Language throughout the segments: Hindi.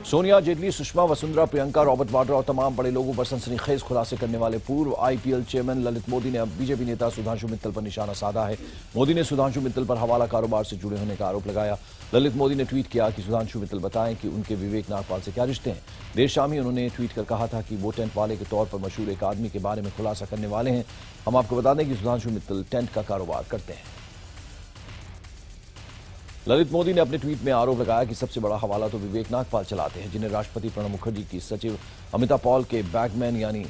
सोनिया, जेटली, सुषमा, वसुंधरा, प्रियंका, रॉबर्ट वाड्रा और तमाम बड़े लोगों पर सनसनीखेज खुलासे करने वाले पूर्व आईपीएल चेयरमैन ललित मोदी ने अब बीजेपी नेता सुधांशु मित्तल पर निशाना साधा है। मोदी ने सुधांशु मित्तल पर हवाला कारोबार से जुड़े होने का आरोप लगाया। ललित मोदी ने ट्वीट किया कि सुधांशु मित्तल बताएं कि उनके विवेक नागपाल से क्या रिश्ते हैं। देर शाम ही उन्होंने ट्वीट कर कहा था कि वो टेंट वाले के तौर पर मशहूर एक आदमी के बारे में खुलासा करने वाले हैं। हम आपको बता दें कि सुधांशु मित्तल टेंट का कारोबार करते हैं। ललित मोदी ने अपने ट्वीट में आरोप लगाया कि सबसे बड़ा हवाला तो विवेक नागपाल चलाते हैं, जिन्हें राष्ट्रपति प्रणब मुखर्जी की सचिव अमिता पॉल के बैगमैन यानी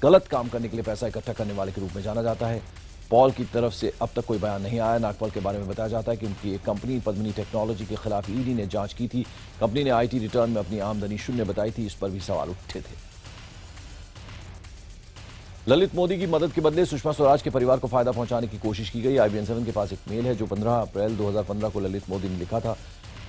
गलत काम करने के लिए पैसा इकट्ठा करने वाले के रूप में जाना जाता है। पॉल की तरफ से अब तक कोई बयान नहीं आया। नागपाल के बारे में बताया जाता है कि उनकी एक कंपनी पद्मिनी टेक्नोलॉजी के खिलाफ ईडी ने जांच की थी। कंपनी ने आईटी रिटर्न में अपनी आमदनी शून्य बताई थी। इस पर भी सवाल उठे थे। ललित मोदी की मदद के बदले सुषमा स्वराज के परिवार को फायदा पहुंचाने की कोशिश की गई। IBN7 के पास एक मेल है जो 15 अप्रैल 2015 को ललित मोदी ने लिखा था।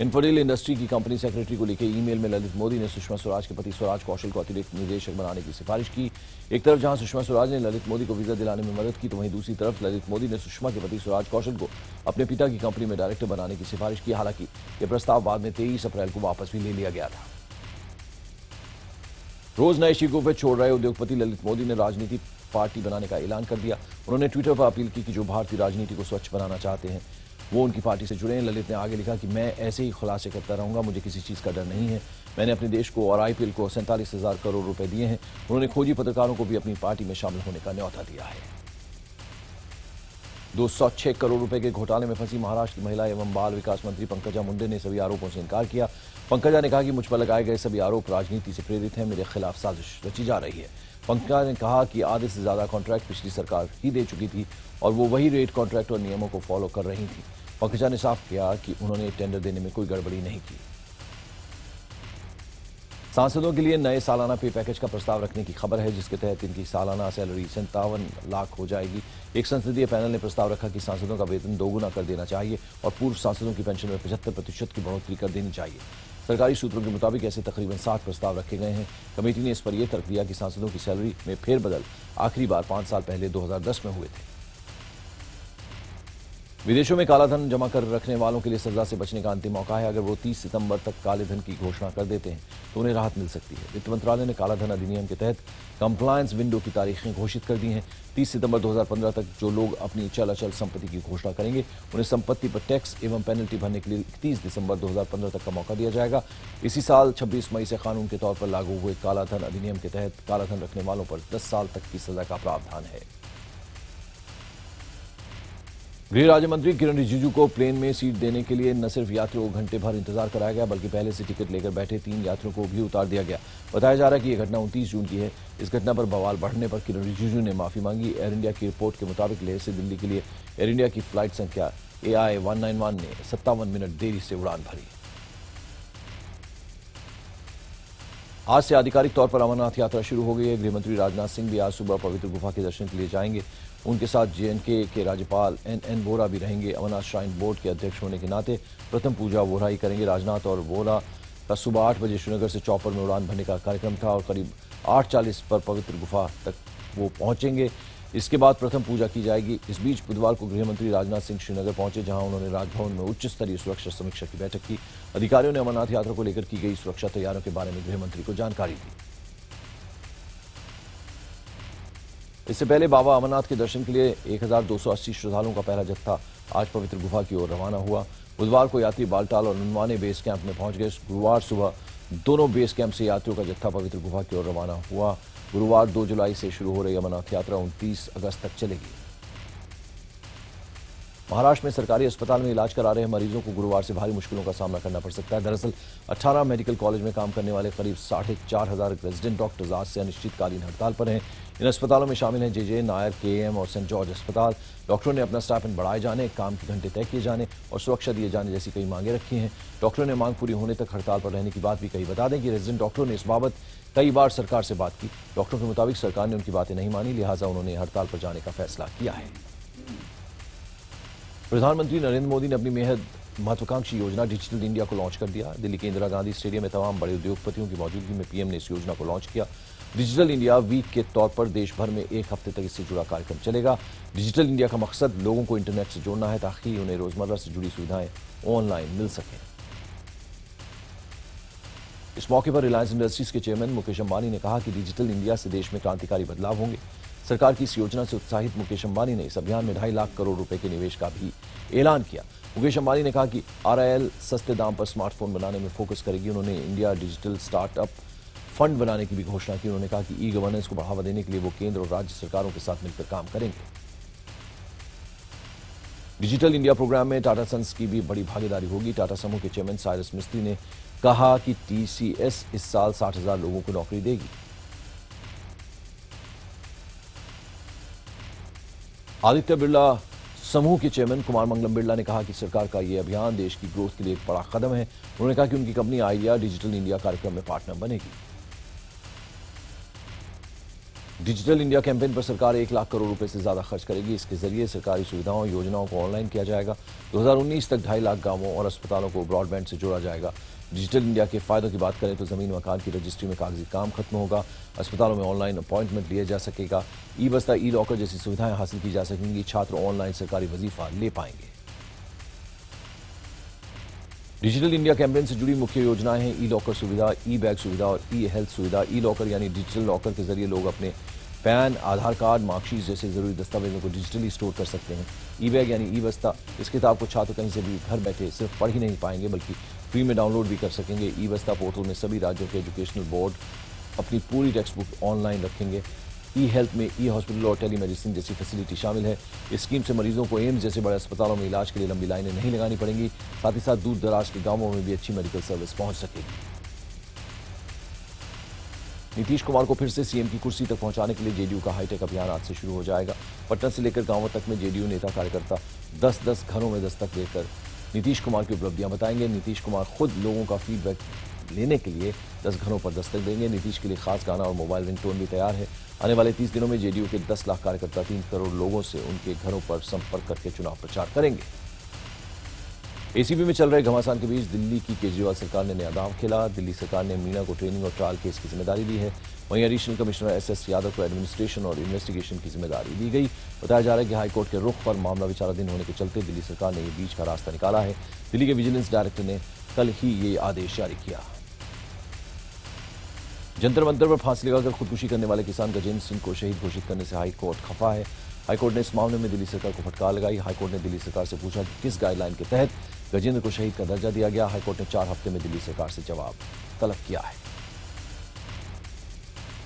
इन्फोडेल इंडस्ट्री की कंपनी सेक्रेटरी को लिखे ईमेल में ललित मोदी ने सुषमा स्वराज के पति स्वराज कौशल को अतिरिक्त निदेशक बनाने की सिफारिश की। एक तरफ जहां सुषमा स्वराज ने ललित मोदी को वीजा दिलाने में मदद की, तो वहीं दूसरी तरफ ललित मोदी ने सुषमा के पति स्वराज कौशल को अपने पिता की कंपनी में डायरेक्टर बनाने की सिफारिश की। हालांकि यह प्रस्ताव बाद में 23 अप्रैल को वापस भी ले लिया गया था। रोज नए शिकों छोड़ रहे उद्योगपति ललित मोदी ने राजनीति पार्टी बनाने का ऐलान कर दिया। उन्होंने ट्विटर पर अपील की कि जो भारतीय राजनीति को स्वच्छ बनाना चाहते हैं वो उनकी पार्टी से जुड़े हैं। ललित ने आगे लिखा कि मैं ऐसे ही खुलासे करता रहूंगा, मुझे किसी चीज का डर नहीं है। मैंने अपने देश को और IPL को 47,000 करोड़ रुपए दिए हैं। उन्होंने खोजी पत्रकारों को भी अपनी पार्टी में शामिल होने का न्यौता दिया है। 206 करोड़ रुपए के घोटाले में फंसी महाराष्ट्र की महिला एवं बाल विकास मंत्री पंकजा मुंडे ने सभी आरोपों से इनकार किया। पंकजा ने कहा कि मुझ पर लगाए गए सभी आरोप राजनीति से प्रेरित हैं, मेरे खिलाफ साजिश रची जा रही है। पंकजा ने कहा कि आधे से ज्यादा कॉन्ट्रैक्ट पिछली सरकार ही दे चुकी थी और वो वही रेट कॉन्ट्रैक्ट और नियमों को फॉलो कर रही थी। पंकजा ने साफ किया कि उन्होंने टेंडर देने में कोई गड़बड़ी नहीं की। सांसदों के लिए नए सालाना पे पैकेज का प्रस्ताव रखने की खबर है, जिसके तहत इनकी सालाना सैलरी 57 लाख हो जाएगी। एक संसदीय पैनल ने प्रस्ताव रखा कि सांसदों का वेतन दोगुना कर देना चाहिए और पूर्व सांसदों की पेंशन में 75% की बढ़ोतरी कर देनी चाहिए। सरकारी सूत्रों के मुताबिक ऐसे तकरीबन 60 प्रस्ताव रखे गए हैं। कमेटी ने इस पर यह तर्क दिया कि सांसदों की सैलरी में फेरबदल आखिरी बार 5 साल पहले 2010 में हुए थे। विदेशों में कालाधन जमा कर रखने वालों के लिए सजा से बचने का अंतिम मौका है। अगर वो 30 सितंबर तक काले धन की घोषणा कर देते हैं तो उन्हें राहत मिल सकती है। वित्त मंत्रालय ने कालाधन अधिनियम के तहत कंप्लायंस विंडो की तारीखें घोषित कर दी हैं। 30 सितंबर 2015 तक जो लोग अपनी चल अचल संपत्ति की घोषणा करेंगे उन्हें संपत्ति पर टैक्स एवं पेनल्टी भरने के लिए 31 दिसंबर 2015 तक का मौका दिया जाएगा। इसी साल 26 मई से कानून के तौर पर लागू हुए कालाधन अधिनियम के तहत कालाधन रखने वालों पर 10 साल तक की सजा का प्रावधान है। गृह राज्य मंत्री किरण रिजिजू को प्लेन में सीट देने के लिए न सिर्फ यात्रियों को घंटे भर इंतजार कराया गया, बल्कि पहले से टिकट लेकर बैठे 3 यात्रियों को भी उतार दिया गया। बताया जा रहा है कि यह घटना 29 जून की है। इस घटना पर बवाल बढ़ने पर किरण रिजिजू ने माफी मांगी। एयर इंडिया की रिपोर्ट के मुताबिक लेह से दिल्ली के लिए एयर इंडिया की फ्लाइट संख्या AI 191 ने 57 मिनट देरी से उड़ान भरी। आज से आधिकारिक तौर पर अमरनाथ यात्रा शुरू हो गई है। गृहमंत्री राजनाथ सिंह भी आज सुबह पवित्र गुफा के दर्शन के लिए जाएंगे। उनके साथ JNK के राज्यपाल NN वोरा भी रहेंगे। अमरनाथ श्राइन बोर्ड के अध्यक्ष होने के नाते प्रथम पूजा वोरा ही करेंगे। राजनाथ और वोरा का सुबह 8 बजे श्रीनगर से चॉपर में उड़ान भरने का कार्यक्रम था और करीब 8:40 पर पवित्र गुफा तक वो पहुंचेंगे। इसके बाद प्रथम पूजा की जाएगी। इस बीच बुधवार को गृहमंत्री राजनाथ सिंह श्रीनगर पहुंचे, जहां उन्होंने राजभवन में उच्च स्तरीय सुरक्षा समीक्षा की बैठक की। अधिकारियों ने अमरनाथ यात्रा को लेकर की गई सुरक्षा तैयारियों के बारे में गृहमंत्री को जानकारी दी। इससे पहले बाबा अमरनाथ के दर्शन के लिए 1280 श्रद्धालुओं का पहला जत्था आज पवित्र गुफा की ओर रवाना हुआ। बुधवार को यात्री बालटाल और नुनवाने बेस कैंप में पहुंच गए। गुरुवार सुबह दोनों बेस कैंप से यात्रियों का जत्था पवित्र गुफा की ओर रवाना हुआ। गुरुवार 2 जुलाई से शुरू हो रही अमरनाथ यात्रा 29 अगस्त तक चलेगी। महाराष्ट्र में सरकारी अस्पताल में इलाज करा रहे मरीजों को गुरुवार से भारी मुश्किलों का सामना करना पड़ सकता है। दरअसल 18 मेडिकल कॉलेज में काम करने वाले करीब 4,500 रेजिडेंट डॉक्टर्स आज से अनिश्चितकालीन हड़ताल पर हैं। इन अस्पतालों में शामिल हैं JJ नायर, KM और सेंट जॉर्ज अस्पताल। डॉक्टरों ने अपना स्टाइपेंड बढ़ाए जाने, काम के घंटे तय किए जाने और सुरक्षा दिए जाने जैसी कई मांगे रखी हैं। डॉक्टरों ने मांग पूरी होने तक हड़ताल पर रहने की बात भी कही। बता दें कि रेजिडेंट डॉक्टरों ने इस बाबत कई बार सरकार से बात की। डॉक्टरों के मुताबिक सरकार ने उनकी बातें नहीं मानी, लिहाजा उन्होंने हड़ताल पर जाने का फैसला किया है। प्रधानमंत्री नरेंद्र मोदी ने अपनी बेहद महत्वाकांक्षी योजना डिजिटल इंडिया को लॉन्च कर दिया। दिल्ली के इंदिरा गांधी स्टेडियम में तमाम बड़े उद्योगपतियों की मौजूदगी में PM ने इस योजना को लॉन्च किया। डिजिटल इंडिया वीक के तौर पर देश भर में 1 हफ्ते तक इससे जुड़ा कार्यक्रम चलेगा। डिजिटल इंडिया का मकसद लोगों को इंटरनेट से जोड़ना है ताकि उन्हें रोजमर्रा से जुड़ी सुविधाएं ऑनलाइन मिल सकें। इस मौके पर रिलायंस इंडस्ट्रीज के चेयरमैन मुकेश अंबानी ने कहा कि डिजिटल इंडिया से देश में क्रांतिकारी बदलाव होंगे। सरकार की इस योजना से उत्साहित मुकेश अंबानी ने इस अभियान में 2.5 लाख करोड़ रुपए के निवेश का भी ऐलान किया। मुकेश अंबानी ने कहा कि RIL सस्ते दाम पर स्मार्टफोन बनाने में फोकस करेगी। उन्होंने इंडिया डिजिटल स्टार्टअप फंड बनाने की भी घोषणा की। उन्होंने कहा कि ई-गवर्नेंस को बढ़ावा देने के लिए वो केंद्र और राज्य सरकारों के साथ मिलकर काम करेंगे। डिजिटल इंडिया प्रोग्राम में टाटा सन्स की भी बड़ी भागीदारी होगी। टाटा समूह के चेयरमैन साइरस मिस्त्री ने कहा कि TCS इस साल 60,000 लोगों को नौकरी देगी। आदित्य बिरला समूह के चेयरमैन कुमार मंगलम बिरला ने कहा कि सरकार का यह अभियान देश की ग्रोथ के लिए एक बड़ा कदम है। उन्होंने कहा कि उनकी कंपनी आइडिया डिजिटल इंडिया कार्यक्रम में पार्टनर बनेगी। डिजिटल इंडिया कैंपेन पर सरकार 1 लाख करोड़ रुपए से ज्यादा खर्च करेगी। इसके जरिए सरकारी सुविधाओं और योजनाओं को ऑनलाइन किया जाएगा। 2019 तक 2.5 लाख गांवों और अस्पतालों को ब्रॉडबैंड से जोड़ा जाएगा। डिजिटल इंडिया के फायदों की बात करें तो जमीन मकान की रजिस्ट्री में कागजी काम खत्म होगा। अस्पतालों में ऑनलाइन अपॉइंटमेंट लिया जा सकेगा। ई-बस्ता, ई-लॉकर जैसी सुविधाएं हासिल की जा सकेंगी। छात्र ऑनलाइन सरकारी वजीफा ले पाएंगे। डिजिटल इंडिया कैंपेन से जुड़ी मुख्य योजनाएं हैं ई-लॉकर सुविधा, ई-बैग सुविधा और ई-हेल्थ सुविधा। ई-लॉकर यानी डिजिटल लॉकर के जरिए लोग अपने पैन, आधार कार्ड, मार्कशीट जैसे जरूरी दस्तावेजों को डिजिटली स्टोर कर सकते हैं। ई-बैग यानी ई-बस्ता, इस किताब को छात्र कहीं से भी घर बैठे सिर्फ पढ़ ही नहीं पाएंगे बल्कि फ्री में डाउनलोड भी कर सकेंगे। ई-बस्ता पोर्टल में सभी राज्यों के एजुकेशनल बोर्ड अपनी पूरी टेक्स्ट बुक ऑनलाइन रखेंगे। ई-हेल्थ में ई-हॉस्पिटल और टेलीमेडिसिन जैसी फैसिलिटी शामिल है। इस स्कीम से मरीजों को एम्स जैसे बड़े अस्पतालों में इलाज के लिए लंबी लाइनें नहीं लगानी पड़ेंगी। साथ ही साथ दूर दराज के गांवों में भी अच्छी मेडिकल सर्विस पहुंच सकेगी। नीतीश कुमार को फिर से सीएम की कुर्सी तक पहुंचाने के लिए जेडीयू का हाईटेक अभियान आज से शुरू हो जाएगा। पटना से लेकर गांवों तक में जेडीयू नेता कार्यकर्ता 10-10 घरों में दस्तक देकर नीतीश कुमार की उपलब्धियां बताएंगे। नीतीश कुमार खुद लोगों का फीडबैक लेने के लिए 10 घरों पर दस्तक देंगे। नीतीश के लिए खास गाना और मोबाइल रिंगटोन भी तैयार है। आने वाले 30 दिनों में जेडीयू के 10 लाख कार्यकर्ता 3 करोड़ लोगों से उनके घरों पर संपर्क करके चुनाव प्रचार करेंगे। एसीबी में चल रहे घमासान के बीच दिल्ली की केजरीवाल सरकार ने नया दांव खेला। दिल्ली सरकार ने मीणा को ट्रेनिंग और ट्रायल केस की जिम्मेदारी दी है। वहीं एडिशनल कमिश्नर SS यादव को एडमिनिस्ट्रेशन और इन्वेस्टिगेशन की जिम्मेदारी दी गई। बताया जा रहा है कि हाईकोर्ट के रुख पर मामला विचाराधीन होने के चलते दिल्ली सरकार ने ये बीच का रास्ता निकाला है। दिल्ली के विजिलेंस डायरेक्टर ने कल ही ये आदेश जारी किया। जंतर मंतर पर फांसी लगाकर खुदकुशी करने वाले किसान गजेंद्र सिंह को शहीद घोषित करने से हाईकोर्ट खफा है। हाईकोर्ट ने इस मामले में दिल्ली सरकार को फटकार लगाई। हाईकोर्ट ने दिल्ली सरकार से पूछा कि किस गाइडलाइन के तहत गजेंद्र को शहीद का दर्जा दिया गया। हाईकोर्ट ने 4 हफ्ते में दिल्ली सरकार से जवाब तलब किया है।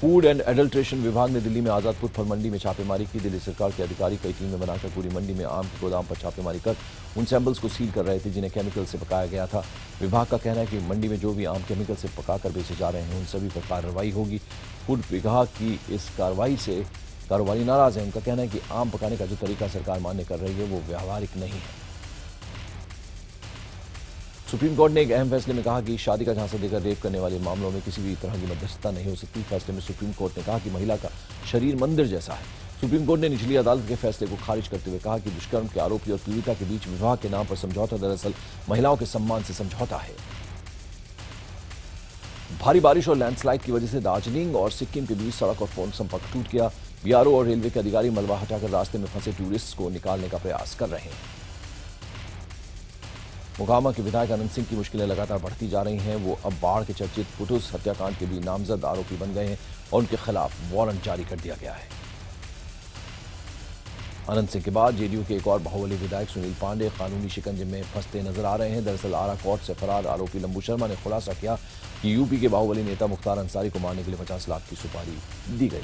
फूड एंड एडल्ट्रेशन विभाग ने दिल्ली में आजादपुर फल मंडी में छापेमारी की। दिल्ली सरकार के अधिकारी कई टीमें बनाकर पूरी मंडी में आम के गोदाम पर छापेमारी कर उन सैंपल्स को सील कर रहे थे जिन्हें केमिकल से पकाया गया था। विभाग का कहना है कि मंडी में जो भी आम केमिकल से पकाकर बेचे जा रहे हैं उन सभी पर कार्रवाई होगी। फूड विभाग की इस कार्रवाई से कारोबारी नाराज है। उनका कहना है कि आम पकाने का जो तरीका सरकार मान्य कर रही है वो व्यावहारिक नहीं है। सुप्रीम कोर्ट ने एक अहम फैसले में कहा कि शादी का झांसा देकर रेप करने वाले मामलों में किसी भी तरह की मध्यस्थता नहीं हो सकती। फैसले में सुप्रीम कोर्ट ने कहा कि महिला का शरीर मंदिर जैसा है। सुप्रीम कोर्ट ने निचली अदालत के फैसले को खारिज करते हुए कहा कि दुष्कर्म के आरोपी और पीड़िता के बीच विवाह के नाम पर समझौता दरअसल महिलाओं के सम्मान से समझौता है। भारी बारिश और लैंडस्लाइड की वजह से दार्जिलिंग और सिक्किम के बीच सड़क और फोन संपर्क टूट गया। BRO और रेलवे के अधिकारी मलबा हटाकर रास्ते में फंसे टूरिस्ट को निकालने का प्रयास कर रहे हैं। मोकामा के विधायक अनंत सिंह की मुश्किलें लगातार बढ़ती जा रही हैं। वो अब बाढ़ के चर्चित पुटुस हत्याकांड के भी नामजद आरोपी बन गए हैं और उनके खिलाफ वारंट जारी कर दिया गया है। अनंत सिंह के बाद जेडीयू के एक और बाहुबली विधायक सुनील पांडे कानूनी शिकंजे में फंसते नजर आ रहे हैं। दरअसल आरा कोर्ट से फरार आरोपी लंबू शर्मा ने खुलासा किया कि यूपी के बाहुबली नेता मुख्तार अंसारी को मारने के लिए 50 लाख की सुपारी दी गई।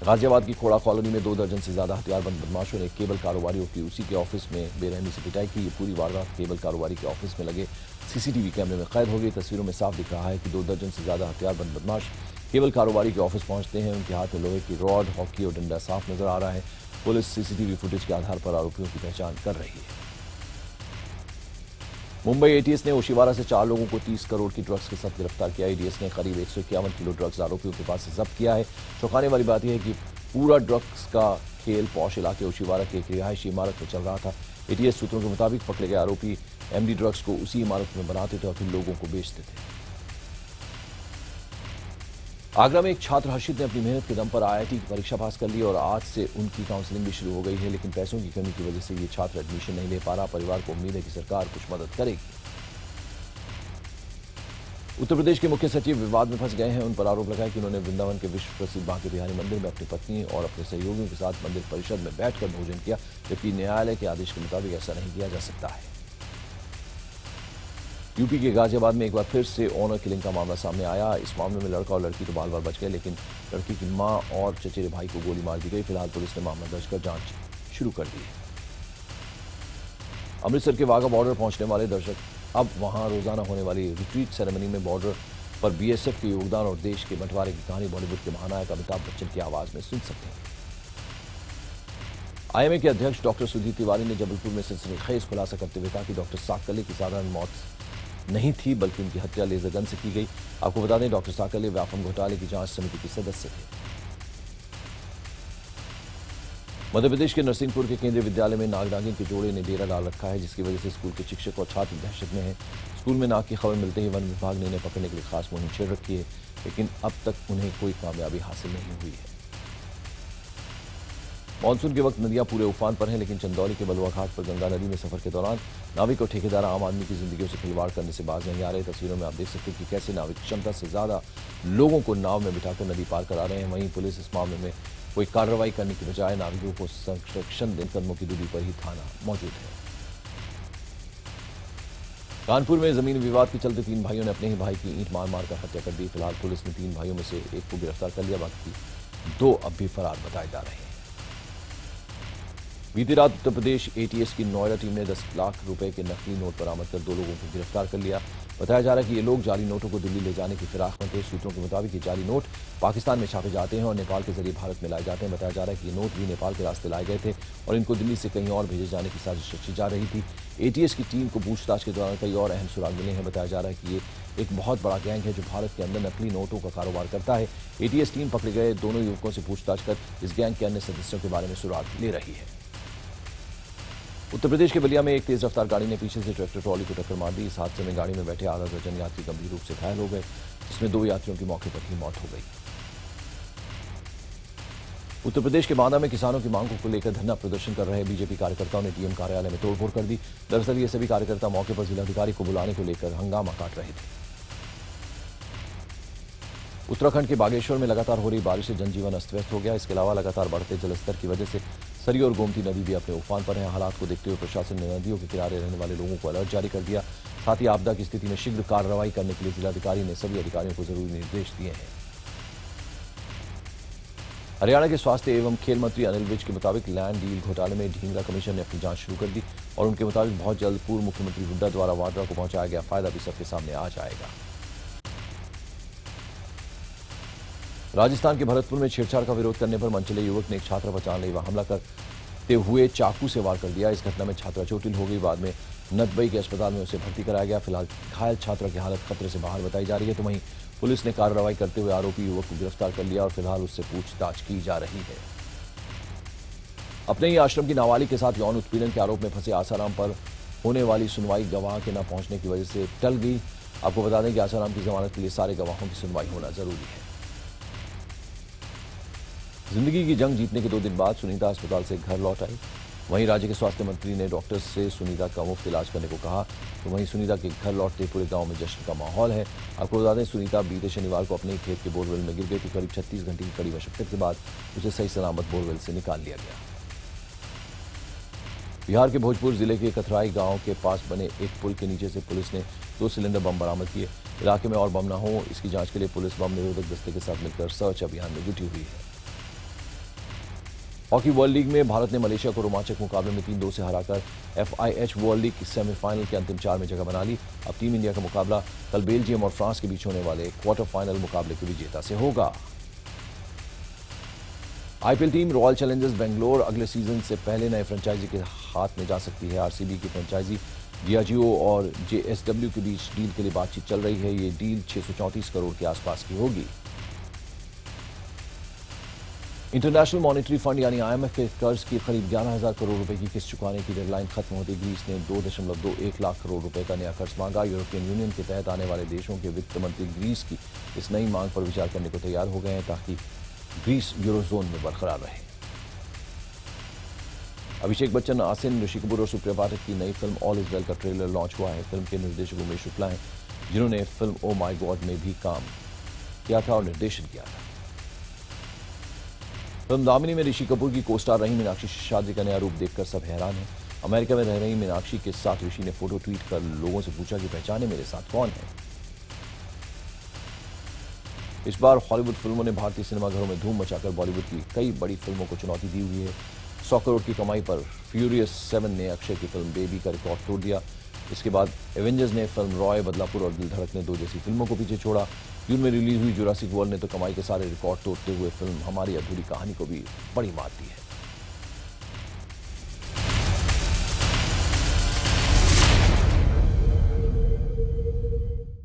गाजियाबाद की खोड़ा कॉलोनी में 2 दर्जन से ज्यादा हथियारबंद बदमाशों ने केबल कारोबारियों की उसी के ऑफिस में बेरहमी से पिटाई की। ये पूरी वारदात केबल कारोबारी के ऑफिस में लगे सीसीटीवी कैमरे में कैद हो गई। तस्वीरों में साफ दिख रहा है कि 2 दर्जन से ज्यादा हथियारबंद बदमाश केबल कारोबारी के ऑफिस पहुंचते हैं। उनके हाथ में लोहे की रॉड, हॉकी और डंडा साफ नजर आ रहा है। पुलिस सीसीटीवी फुटेज के आधार पर आरोपियों की पहचान कर रही है। मुंबई ATS ने ओशिवारा से 4 लोगों को 30 करोड़ की ड्रग्स के साथ गिरफ्तार किया। ADS ने करीब 151 किलो ड्रग्स आरोपियों के पास से जब्त किया है। चौंकाने वाली बात यह है कि पूरा ड्रग्स का खेल पौश इलाके ओशिवारा के एक रिहायशी इमारत में चल रहा था। ATS सूत्रों के मुताबिक पकड़े गए आरोपी MD ड्रग्स को उसी इमारत में बनाते थे और फिर लोगों को बेचते थे। आगरा में एक छात्र हर्षित ने अपनी मेहनत के दम पर IIT की परीक्षा पास कर ली और आज से उनकी काउंसलिंग भी शुरू हो गई है। लेकिन पैसों की कमी की वजह से ये छात्र एडमिशन नहीं ले पा रहा। परिवार को उम्मीद है कि सरकार कुछ मदद करेगी। उत्तर प्रदेश के मुख्य सचिव विवाद में फंस गए हैं। उन पर आरोप लगाया कि उन्होंने वृंदावन के विश्व प्रसिद्ध बांके बिहारी मंदिर में अपनी पत्नी और अपने सहयोगियों के साथ मंदिर परिषद में बैठकर भोजन किया, जबकि न्यायालय के आदेश के मुताबिक ऐसा नहीं किया जा सकता है। यूपी के गाजियाबाद में एक बार फिर से ऑनर किलिंग का मामला सामने आया। इस मामले में लड़का और लड़की तो बाल बाल बच गए, लेकिन लड़की की मां और चचेरे भाई को गोली मार दी गई। फिलहाल पुलिस ने मामला दर्ज कर जांच शुरू कर दी है। अमृतसर के वाघा बॉर्डर पहुंचने वाले दर्शक अब वहां रोजाना होने वाली रिट्रीट सेरेमनी में बॉर्डर पर बीएसएफ के योगदान और देश के बंटवारे की कहानी बॉलीवुड के महानायक अमिताभ बच्चन की आवाज में सुन सकते हैं। आईएमए के अध्यक्ष डॉक्टर सुधीर तिवारी ने जबलपुर में सनसनीखेज खुलासा करते हुए कहा कि डॉक्टर साकले की साधारण मौत नहीं थी, बल्कि उनकी हत्या लेजर गन से की गई। आपको बता दें, डॉक्टर साकले व्यापम घोटाले की जांच समिति के सदस्य थे। मध्य प्रदेश के नरसिंहपुर के केंद्रीय विद्यालय में नाग नागिन के जोड़े ने डेरा डाल रखा है, जिसकी वजह से स्कूल के शिक्षक और छात्र दहशत में हैं। स्कूल में नाग की खबर मिलते ही वन विभाग ने इन्हें पकड़ने के लिए खास मुहिम छेड़ रखी है, लेकिन अब तक उन्हें कोई कामयाबी हासिल नहीं हुई है। मानसून के वक्त नदियां पूरे उफान पर हैं, लेकिन चंदौली के बलुआ घाट पर गंगा नदी में सफर के दौरान नाविक और ठेकेदार आम आदमी की जिंदगियों से खिलवाड़ करने से बाज नहीं आ रहे। तस्वीरों में आप देख सकते हैं कि कैसे नाविक क्षमता से ज्यादा लोगों को नाव में बिठाकर नदी पार करा रहे हैं। वहीं पुलिस इस मामले में कोई कार्रवाई करने की बजाय नाविकों को संरक्षण देने कदमों की दूरी पर ही थाना मौजूद है। कानपुर में जमीन विवाद के चलते 3 भाइयों ने अपने ही भाई की ईंट मार मारकर हत्या कर दी। फिलहाल पुलिस ने 3 भाइयों में से एक को गिरफ्तार कर लिया, बाकी 2 अब भी फरार बताए जा रहे हैं। बीती रात उत्तर प्रदेश एटीएस की नोएडा टीम ने 10 लाख रुपए के नकली नोट बरामद कर 2 लोगों को गिरफ्तार कर लिया। बताया जा रहा है कि ये लोग जाली नोटों को दिल्ली ले जाने की फिराक में थे। सूत्रों के मुताबिक ये जाली नोट पाकिस्तान में छापे जाते हैं और नेपाल के जरिए भारत में लाए जाते हैं। बताया जा रहा है कि ये नोट भी नेपाल के रास्ते लाए गए थे और इनको दिल्ली से कहीं और भेजे जाने की साजिश रची जा रही थी। एटीएस की टीम को पूछताछ के दौरान कई और अहम सुराग मिले हैं। बताया जा रहा है कि ये एक बहुत बड़ा गैंग है जो भारत के अंदर नकली नोटों का कारोबार करता है। एटीएस टीम पकड़े गए दोनों युवकों से पूछताछ कर इस गैंग के अन्य सदस्यों के बारे में सुराग ले रही है। उत्तर प्रदेश के बलिया में एक तेज रफ्तार गाड़ी ने पीछे से ट्रैक्टर ट्रॉली को टक्कर मार दी। इस हादसे में गाड़ी में बैठे आधा दर्जन यात्री गंभीर रूप से घायल हो गए, जिसमें 2 यात्रियों की मौके पर ही मौत हो गई। उत्तर प्रदेश के बांदा में किसानों की मांगों को लेकर धरना प्रदर्शन कर रहे बीजेपी कार्यकर्ताओं ने डीएम कार्यालय में तोड़फोड़ कर दी। दरअसल ये सभी कार्यकर्ता मौके पर जिलाधिकारी को बुलाने को लेकर हंगामा काट रहे थे। उत्तराखंड के बागेश्वर में लगातार हो रही बारिश से जनजीवन अस्त व्यस्त हो गया। इसके अलावा लगातार बढ़ते जलस्तर की वजह से सरयू और गोमती नदी भी अपने उफान पर हैं। हालात को देखते हुए प्रशासन ने नदियों के किनारे रहने वाले लोगों को अलर्ट जारी कर दिया। साथ ही आपदा की स्थिति में शीघ्र कार्रवाई करने के लिए जिलाधिकारी ने सभी अधिकारियों को जरूरी निर्देश दिए हैं। हरियाणा के स्वास्थ्य एवं खेल मंत्री अनिल विज के मुताबिक लैंड डील घोटाले में ढींगरा कमीशन ने अपनी जांच शुरू कर दी और उनके मुताबिक बहुत जल्द पूर्व मुख्यमंत्री हुड्डा द्वारा वाड्रा को पहुंचाया गया फायदा भी सबके सामने आ जाएगा। राजस्थान के भरतपुर में छेड़छाड़ का विरोध करने पर मनचले युवक ने एक छात्रा पर जानलेवा हमला करते हुए चाकू से वार कर दिया। इस घटना में छात्रा चोटिल हो गई। बाद में नदबई के अस्पताल में उसे भर्ती कराया गया। फिलहाल घायल छात्रा की हालत खतरे से बाहर बताई जा रही है। तो वहीं पुलिस ने कार्रवाई करते हुए आरोपी युवक को गिरफ्तार कर लिया और फिलहाल उससे पूछताछ की जा रही है। अपने ही आश्रम की नाबालिग के साथ यौन उत्पीड़न के आरोप में फंसे आसाराम पर होने वाली सुनवाई गवाह के न पहुंचने की वजह से टल गई। आपको बता दें कि आसाराम की जमानत के लिए सारे गवाहों की सुनवाई होना जरूरी है। जिंदगी की जंग जीतने के 2 दिन बाद सुनीता अस्पताल से घर लौट आई। वहीं राज्य के स्वास्थ्य मंत्री ने डॉक्टर्स से सुनीता का मुफ्त इलाज करने को कहा। तो वहीं सुनीता के घर लौटते पूरे गांव में जश्न का माहौल है। आपको बता दें, सुनीता बीते शनिवार को अपने खेत के बोरवेल में गिर गई थी। करीब 36 घंटे की कड़ी मशक्कत के बाद उसे सही सलामत बोरवेल से निकाल लिया गया। बिहार के भोजपुर जिले के कथराई गांव के पास बने एक पुल के नीचे से पुलिस ने 2 सिलेंडर बम बरामद किए। इलाके में और बम न हो, इसकी जांच के लिए पुलिस बम निरोधक दस्ते के साथ मिलकर सर्च अभियान में जुटी हुई है। हॉकी वर्ल्ड लीग में भारत ने मलेशिया को रोमांचक मुकाबले में 3-2 से हराकर FIH वर्ल्ड लीग की सेमीफाइनल के अंतिम 4 में जगह बना ली। अब टीम इंडिया का मुकाबला कल बेल्जियम और फ्रांस के बीच होने वाले क्वार्टर फाइनल मुकाबले के विजेता से होगा। IPL team royal Challengers Bangalore अगले सीजन से पहले नए फ्रेंचाइजी के हाथ में जा सकती है। RCB की फ्रेंचाइजी Diageo और JSW के बीच डील के लिए बातचीत चल रही है। ये डील 634 करोड़ के आसपास की होगी। इंटरनेशनल मॉनेटरी फंड यानी IMF के कर्ज की करीब 11,000 करोड़ रुपए की किस्त चुकाने की डेडलाइन खत्म होते ग्रीस ने 2.21 लाख करोड़ रुपए का नया कर्ज मांगा। यूरोपियन यूनियन के तहत आने वाले देशों के वित्त मंत्री ग्रीस की इस नई मांग पर विचार करने को तैयार हो गए हैं ताकि ग्रीस यूरोजोन में बरकरार रहे। अभिषेक बच्चन, आसिन, ऋषि कपूर और सुप्रिया पाठक की नई फिल्म ऑल इज वेल का ट्रेलर लॉन्च हुआ है। फिल्म के निर्देशक उमेश शुक्ला हैं। जिन्होंने फिल्म ओ माय गॉड में भी काम किया था और निर्देशन किया था। फिल्म दामिनी में ऋषि कपूर की को-स्टार रही मीनाक्षी शादी का नया रूप देखकर सब हैरान हैं। अमेरिका में रह रही मीनाक्षी के साथ ऋषि ने फोटो ट्वीट कर लोगों से पूछा कि पहचाने मेरे साथ कौन है। इस बार हॉलीवुड फिल्मों ने भारतीय सिनेमाघरों में धूम मचाकर बॉलीवुड की कई बड़ी फिल्मों को चुनौती दी हुई है। 100 करोड़ की कमाई पर फ्यूरियस 7 ने अक्षय की फिल्म बेबी का रिकॉर्ड तोड़ दिया। इसके बाद एवेंजर्स ने फिल्म रॉय, बदलापुर और दिल धड़कने 2 जैसी फिल्मों को पीछे छोड़ा। जून में रिलीज हुई जुरासिक वर्ल्ड ने तो कमाई के सारे रिकॉर्ड तोड़ते हुए फिल्म हमारी अधूरी कहानी को भी बड़ी मात दी है।